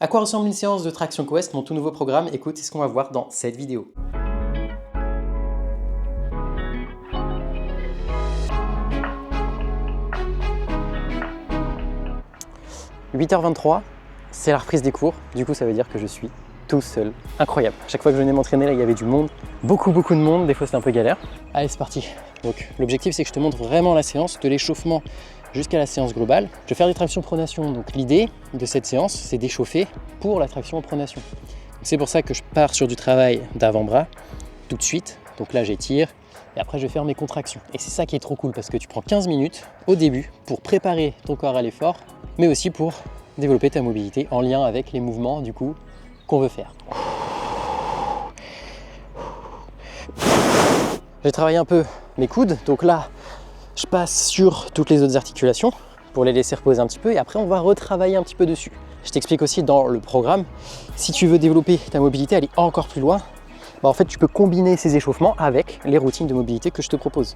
À quoi ressemble une séance de Traction Quest, mon tout nouveau programme? Écoute, c'est ce qu'on va voir dans cette vidéo. « 8h23, c'est la reprise des cours. Du coup, ça veut dire que je suis tout seul. Incroyable. À chaque fois que je venais m'entraîner, là, il y avait du monde. Beaucoup de monde. Des fois, c'était un peu galère. Allez, c'est parti. Donc, l'objectif, c'est que je te montre vraiment la séance de l'échauffement jusqu'à la séance globale. Je vais faire des tractions pronation. Donc, l'idée de cette séance, c'est d'échauffer pour la traction en pronation. C'est pour ça que je pars sur du travail d'avant-bras tout de suite. Donc là, j'étire. Et après, je vais faire mes contractions. Et c'est ça qui est trop cool parce que tu prends 15 minutes au début pour préparer ton corps à l'effort, mais aussi pour développer ta mobilité en lien avec les mouvements du coup qu'on veut faire. J'ai travaillé un peu mes coudes, donc là, je passe sur toutes les autres articulations pour les laisser reposer un petit peu et après, on va retravailler un petit peu dessus. Je t'explique aussi dans le programme, si tu veux développer ta mobilité, aller encore plus loin, en fait, tu peux combiner ces échauffements avec les routines de mobilité que je te propose.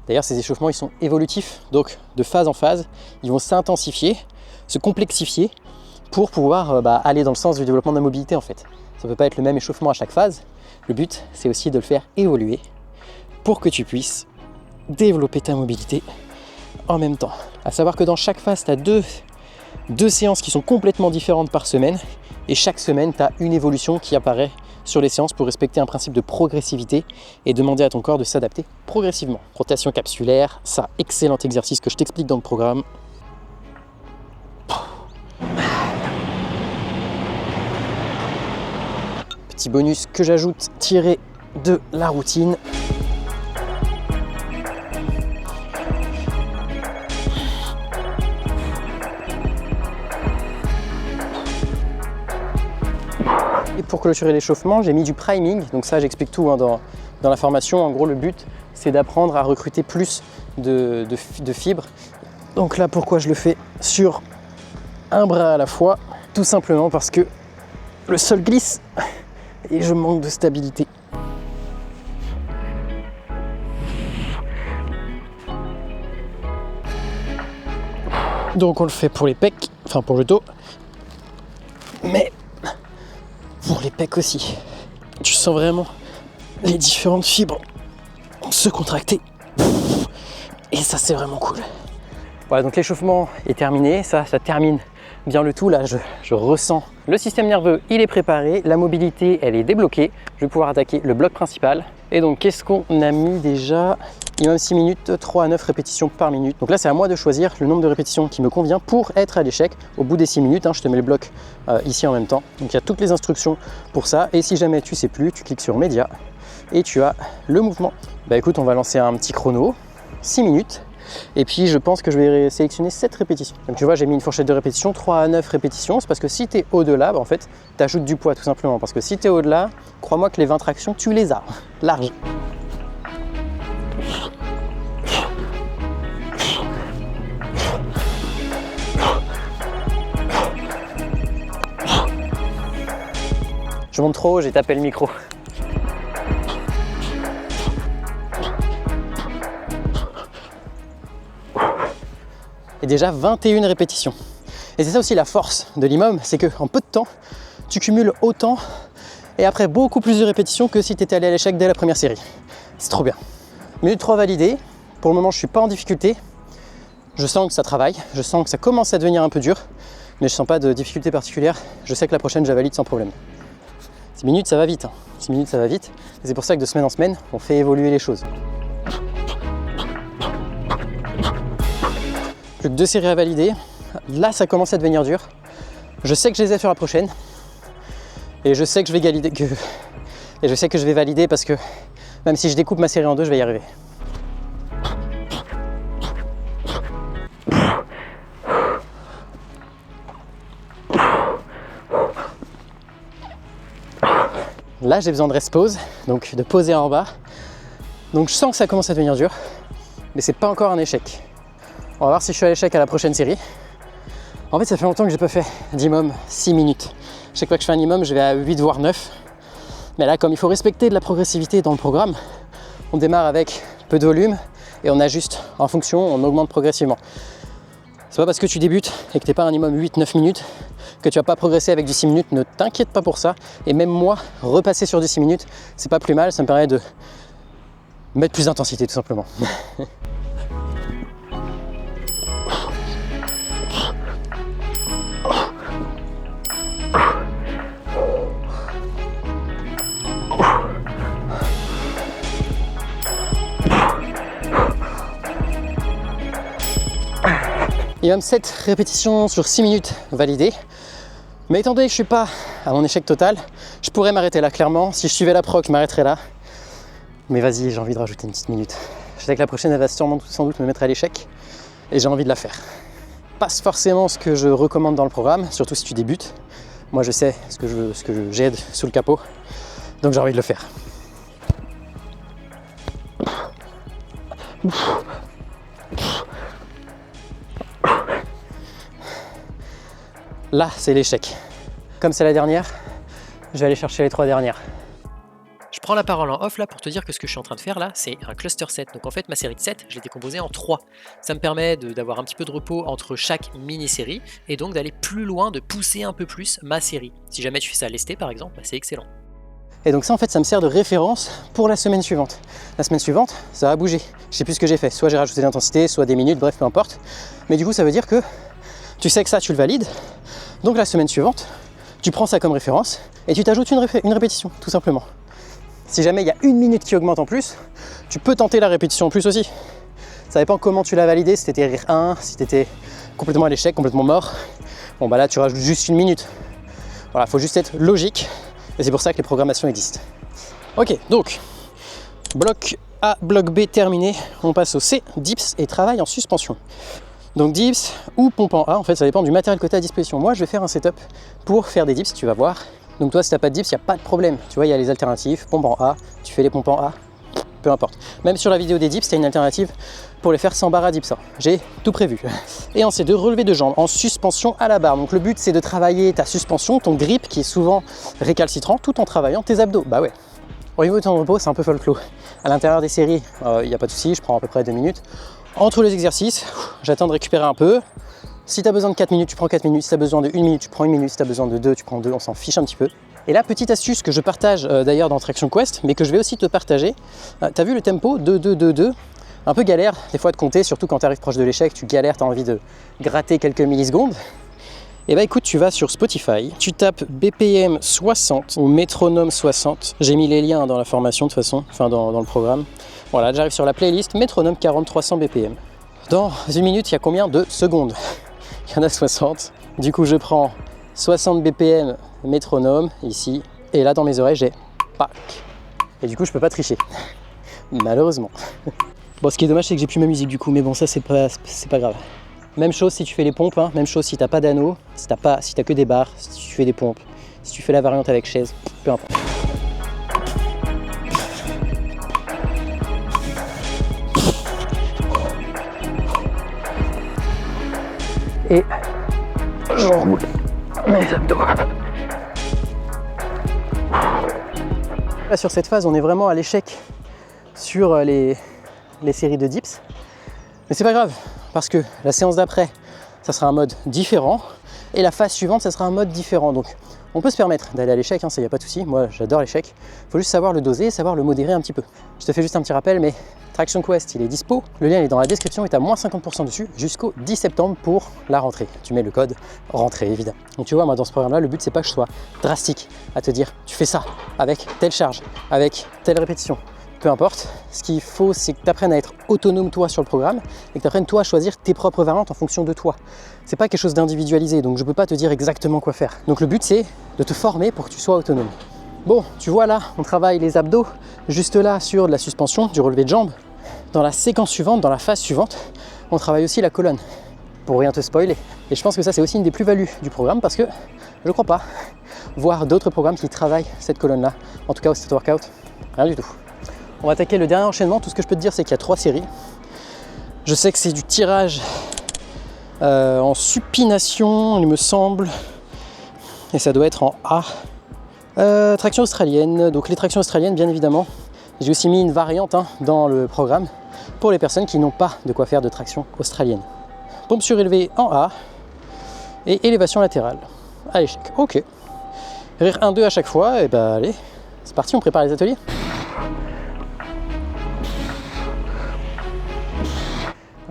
D'ailleurs, ces échauffements, ils sont évolutifs, donc de phase en phase, ils vont s'intensifier, se complexifier pour pouvoir aller dans le sens du développement de la mobilité en fait. Ça ne peut pas être le même échauffement à chaque phase. Le but, c'est aussi de le faire évoluer pour que tu puisses développer ta mobilité en même temps. À savoir que dans chaque phase, tu as deux séances qui sont complètement différentes par semaine et chaque semaine, tu as une évolution qui apparaît sur les séances pour respecter un principe de progressivité et demander à ton corps de s'adapter progressivement. Rotation capsulaire, ça, excellent exercice que je t'explique dans le programme. Petit bonus que j'ajoute tiré de la routine. Et pour clôturer l'échauffement, j'ai mis du priming, donc ça j'explique tout dans la formation. En gros, le but c'est d'apprendre à recruter plus de fibres. Donc là, pourquoi je le fais sur un bras à la fois? Tout simplement parce que le sol glisse et je manque de stabilité. Donc on le fait pour les pecs, enfin pour le dos, mais pour les pecs aussi. Tu sens vraiment les différentes fibres se contracter. Et ça, c'est vraiment cool. Voilà, donc l'échauffement est terminé. Ça termine bien le tout. Là, je ressens le système nerveux, il est préparé. La mobilité, elle est débloquée. Je vais pouvoir attaquer le bloc principal. Et donc, qu'est-ce qu'on a mis déjà? Minimum 6 minutes, 3 à 9 répétitions par minute. Donc là, c'est à moi de choisir le nombre de répétitions qui me convient pour être à l'échec. Au bout des 6 minutes, je te mets le bloc ici en même temps. Donc il y a toutes les instructions pour ça. Et si jamais tu sais plus, tu cliques sur Média et tu as le mouvement. Écoute, on va lancer un petit chrono, 6 minutes. Et puis je pense que je vais sélectionner 7 répétitions. Donc tu vois, j'ai mis une fourchette de répétition, 3 à 9 répétitions. C'est parce que si tu es au-delà, en fait, tu ajoutes du poids tout simplement. Parce que si tu es au-delà, crois-moi que les 20 tractions, tu les as, large. Je monte trop haut, j'ai tapé le micro. Et déjà 21 répétitions. Et c'est ça aussi la force de l'IMOM, c'est qu'en peu de temps, tu cumules autant et après beaucoup plus de répétitions que si tu étais allé à l'échec dès la première série. C'est trop bien. Minute 3 validée. Pour le moment, je ne suis pas en difficulté. Je sens que ça travaille, je sens que ça commence à devenir un peu dur, mais je ne sens pas de difficulté particulière. Je sais que la prochaine, je la valide sans problème. 6 minutes, ça va vite. 6 minutes, ça va vite. Et c'est pour ça que de semaine en semaine, on fait évoluer les choses. Plus que 2 séries à valider. Là, ça commence à devenir dur. Je sais que je les ai sur la prochaine. Et je sais que je vais valider. Et je sais que je vais valider parce que même si je découpe ma série en 2, je vais y arriver. Là, j'ai besoin de rest pause, donc de poser en bas. Donc je sens que ça commence à devenir dur, mais c'est pas encore un échec. On va voir si je suis à l'échec à la prochaine série. En fait, ça fait longtemps que j'ai pas fait d'IMOM 6 minutes. Chaque fois que je fais un IMOM, je vais à 8 voire 9. Mais là, comme il faut respecter de la progressivité dans le programme, on démarre avec peu de volume et on ajuste en fonction, on augmente progressivement. C'est pas parce que tu débutes et que t'es pas un minimum 8-9 minutes que tu vas pas progresser avec du 6 minutes, ne t'inquiète pas pour ça. Et même moi, repasser sur du 6 minutes, c'est pas plus mal, ça me permet de mettre plus d'intensité tout simplement. Il y a même 7 répétitions sur 6 minutes validées. Mais étant donné que je suis pas à mon échec total, je pourrais m'arrêter là clairement. Si je suivais la proc, je m'arrêterais là. Mais vas-y, j'ai envie de rajouter une petite minute. Je sais que la prochaine, elle va sans doute me mettre à l'échec. Et j'ai envie de la faire. Pas forcément ce que je recommande dans le programme, surtout si tu débutes. Moi, je sais ce que j'aide sous le capot. Donc j'ai envie de le faire. Là, c'est l'échec. Comme c'est la dernière, je vais aller chercher les 3 dernières. Je prends la parole en off là pour te dire que ce que je suis en train de faire là, c'est un cluster set. Donc en fait, ma série de 7, je l'ai décomposée en 3. Ça me permet d'avoir un petit peu de repos entre chaque mini-série et donc d'aller plus loin, de pousser un peu plus ma série. Si jamais tu fais ça à lesté par exemple, bah, c'est excellent. Et donc ça en fait, ça me sert de référence pour la semaine suivante. La semaine suivante, ça va bouger. Je sais plus ce que j'ai fait. Soit j'ai rajouté l'intensité, soit des minutes, bref, peu importe. Mais du coup, ça veut dire que tu sais que ça, tu le valides. Donc la semaine suivante, tu prends ça comme référence et tu t'ajoutes une répétition, tout simplement. Si jamais il y a 1 minute qui augmente en plus, tu peux tenter la répétition en plus aussi. Ça dépend comment tu l'as validé, si t'étais rire 1, si t'étais complètement à l'échec, complètement mort. Bon bah là tu rajoutes juste 1 minute. Voilà, il faut juste être logique et c'est pour ça que les programmations existent. Ok, donc bloc A, bloc B terminé, on passe au C, dips et travail en suspension. Donc dips ou pompe en A, en fait ça dépend du matériel que tu as à disposition. Moi je vais faire un setup pour faire des dips, tu vas voir. Donc toi si tu n'as pas de dips, il n'y a pas de problème. Tu vois, il y a les alternatives, pompe en A, tu fais les pompes en A, peu importe. Même sur la vidéo des dips, tu as une alternative pour les faire sans barre à dips. J'ai tout prévu. Et en C2, relevé de jambes en suspension à la barre. Donc le but c'est de travailler ta suspension, ton grip qui est souvent récalcitrant, tout en travaillant tes abdos. Bah ouais. Au niveau de ton repos, c'est un peu folklore. À l'intérieur des séries, il n'y a pas de souci, je prends à peu près 2 minutes. Entre les exercices, j'attends de récupérer un peu. Si tu as besoin de 4 minutes, tu prends 4 minutes. Si tu as besoin de 1 minute, tu prends 1 minute. Si tu as besoin de 2, tu prends 2. On s'en fiche un petit peu. Et là, petite astuce que je partage d'ailleurs dans Traction Quest, mais que je vais aussi te partager. Tu as vu le tempo 2, 2, 2, 2. Un peu galère des fois de compter, surtout quand tu arrives proche de l'échec, tu galères, tu as envie de gratter quelques millisecondes. Et bah écoute, tu vas sur Spotify, tu tapes BPM 60 ou métronome 60. J'ai mis les liens dans la formation de toute façon, enfin dans le programme. Voilà, j'arrive sur la playlist métronome 40 300 BPM. Dans 1 minute, il y a combien de secondes? Il y en a 60. Du coup, je prends 60 BPM métronome ici. Et là, dans mes oreilles, j'ai pac. Et du coup, je peux pas tricher. Malheureusement. Bon, ce qui est dommage, c'est que j'ai plus ma musique du coup. Mais bon, ça, c'est pas grave. Même chose si tu fais les pompes. Hein. Même chose si t'as pas d'anneau. Si t'as que des barres. Si tu fais des pompes. Si tu fais la variante avec chaise. Peu importe. Et j'enroule mes abdos. Là, sur cette phase, on est vraiment à l'échec sur les séries de dips. Mais c'est pas grave, parce que la séance d'après, ça sera un mode différent. Et la phase suivante, ça sera un mode différent. Donc, on peut se permettre d'aller à l'échec, hein, ça y a pas de souci. Moi, j'adore l'échec. Il faut juste savoir le doser et savoir le modérer un petit peu. Je te fais juste un petit rappel, mais Traction Quest, il est dispo. Le lien est dans la description et tu as moins 50% dessus jusqu'au 10 septembre pour la rentrée. Tu mets le code rentrée, évidemment. Donc tu vois, moi, dans ce programme-là, le but, c'est pas que je sois drastique à te dire, tu fais ça avec telle charge, avec telle répétition. Peu importe, ce qu'il faut, c'est que tu apprennes à être autonome toi sur le programme et que tu apprennes toi à choisir tes propres variantes en fonction de toi. C'est pas quelque chose d'individualisé, donc je peux pas te dire exactement quoi faire. Donc le but, c'est de te former pour que tu sois autonome. Bon, tu vois là, on travaille les abdos, juste là sur de la suspension, du relevé de jambes. Dans la séquence suivante, dans la phase suivante, on travaille aussi la colonne, pour rien te spoiler. Et je pense que ça, c'est aussi une des plus-values du programme parce que je crois pas voir d'autres programmes qui travaillent cette colonne-là. En tout cas, au State Workout, rien du tout. On va attaquer le dernier enchaînement. Tout ce que je peux te dire, c'est qu'il y a 3 séries. Je sais que c'est du tirage en supination, il me semble. Et ça doit être en A. Traction australienne. Donc les tractions australiennes, bien évidemment. J'ai aussi mis une variante dans le programme pour les personnes qui n'ont pas de quoi faire de traction australienne. pompe surélevée en A et élévation latérale à l'échec. Ok. Rire 1-2 à chaque fois, et bah allez, c'est parti, on prépare les ateliers.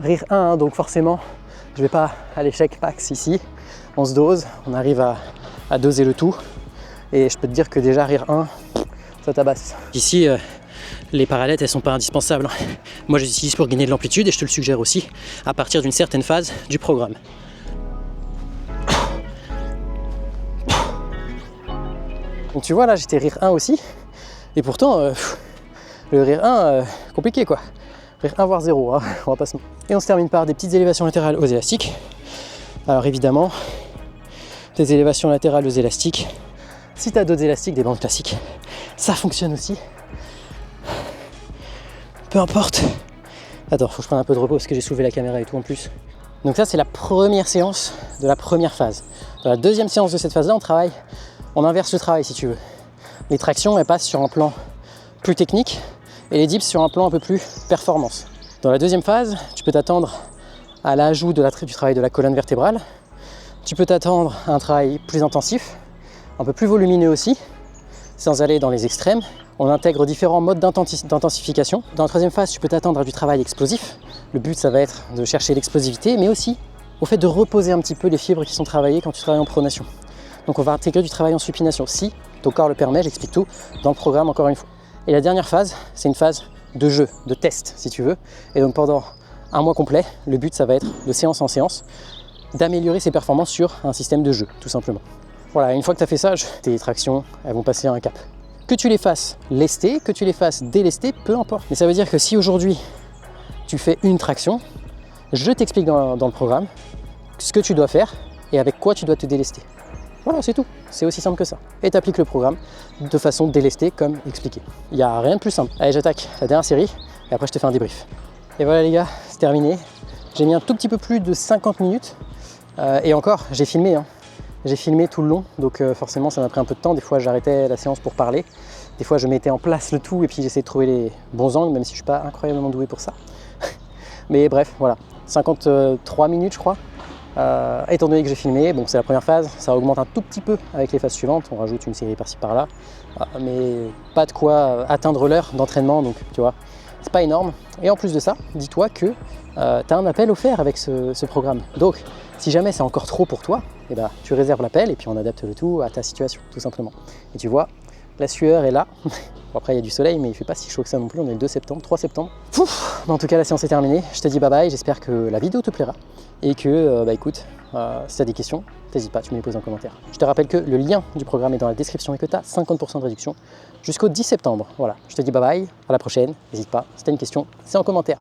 Rire 1, hein, donc forcément, je vais pas à l'échec max ici. On se dose, on arrive à doser le tout. Et je peux te dire que déjà rire 1, ça tabasse. Ici, les parallettes, elles sont pas indispensables. Moi, je les utilise pour gagner de l'amplitude et je te le suggère aussi à partir d'une certaine phase du programme. Donc tu vois, là, j'étais rire 1 aussi. Et pourtant, le rire 1, compliqué quoi. Rire 1 voire 0, hein, on va pas se... Et on se termine par des petites élévations latérales aux élastiques. Alors évidemment, des élévations latérales aux élastiques. Si tu as d'autres élastiques, des bandes classiques, ça fonctionne aussi. Peu importe. Attends, faut que je prenne un peu de repos parce que j'ai soulevé la caméra et tout en plus. Donc ça, c'est la première séance de la première phase. Dans la deuxième séance de cette phase-là, on inverse le travail si tu veux. Les tractions, elles passent sur un plan plus technique et les dips sur un plan un peu plus performance. Dans la deuxième phase, tu peux t'attendre à l'ajout du travail de la colonne vertébrale. Tu peux t'attendre à un travail plus intensif, un peu plus volumineux aussi, sans aller dans les extrêmes. On intègre différents modes d'intensification. Dans la troisième phase, tu peux t'attendre à du travail explosif. Le but, ça va être de chercher l'explosivité, mais aussi au fait de reposer un petit peu les fibres qui sont travaillées quand tu travailles en pronation. Donc on va intégrer du travail en supination. Si ton corps le permet, j'explique tout dans le programme encore une fois. Et la dernière phase, c'est une phase de jeu, de test si tu veux. Et donc pendant un mois complet, le but, ça va être de séance en séance, d'améliorer ses performances sur un système de jeu, tout simplement. Voilà, une fois que tu as fait ça, tes tractions, elles vont passer à un cap. Que tu les fasses lester, que tu les fasses délester, peu importe. Mais ça veut dire que si aujourd'hui, tu fais une traction, je t'explique dans le programme ce que tu dois faire et avec quoi tu dois te délester. Voilà, c'est tout. C'est aussi simple que ça. Et tu appliques le programme de façon délestée comme expliqué. Il n'y a rien de plus simple. Allez, j'attaque la dernière série et après je te fais un débrief. Et voilà les gars, c'est terminé. J'ai mis un tout petit peu plus de 50 minutes. Et encore, j'ai filmé. Hein. J'ai filmé tout le long, donc forcément ça m'a pris un peu de temps. Des fois j'arrêtais la séance pour parler. Des fois je mettais en place le tout et puis j'essayais de trouver les bons angles, même si je ne suis pas incroyablement doué pour ça. Mais bref, voilà. 53 minutes je crois. Étant donné que j'ai filmé, bon c'est la première phase, ça augmente un tout petit peu avec les phases suivantes, on rajoute une série par-ci par-là, mais pas de quoi atteindre l'heure d'entraînement, donc tu vois, c'est pas énorme. Et en plus de ça, dis-toi que tu as un appel offert avec ce programme. Donc si jamais c'est encore trop pour toi, eh ben, tu réserves l'appel et puis on adapte le tout à ta situation, tout simplement. Et tu vois, la sueur est là. Bon, après il y a du soleil, mais il fait pas si chaud que ça non plus, on est le 2 septembre, 3 septembre. Mais en tout cas la séance est terminée, je te dis bye bye, j'espère que la vidéo te plaira. Et que, bah écoute, si tu as des questions, n'hésite pas, tu me les poses en commentaire. Je te rappelle que le lien du programme est dans la description et que tu as 50% de réduction jusqu'au 10 septembre. Voilà, je te dis bye bye, à la prochaine, n'hésite pas, si tu as une question, c'est en commentaire.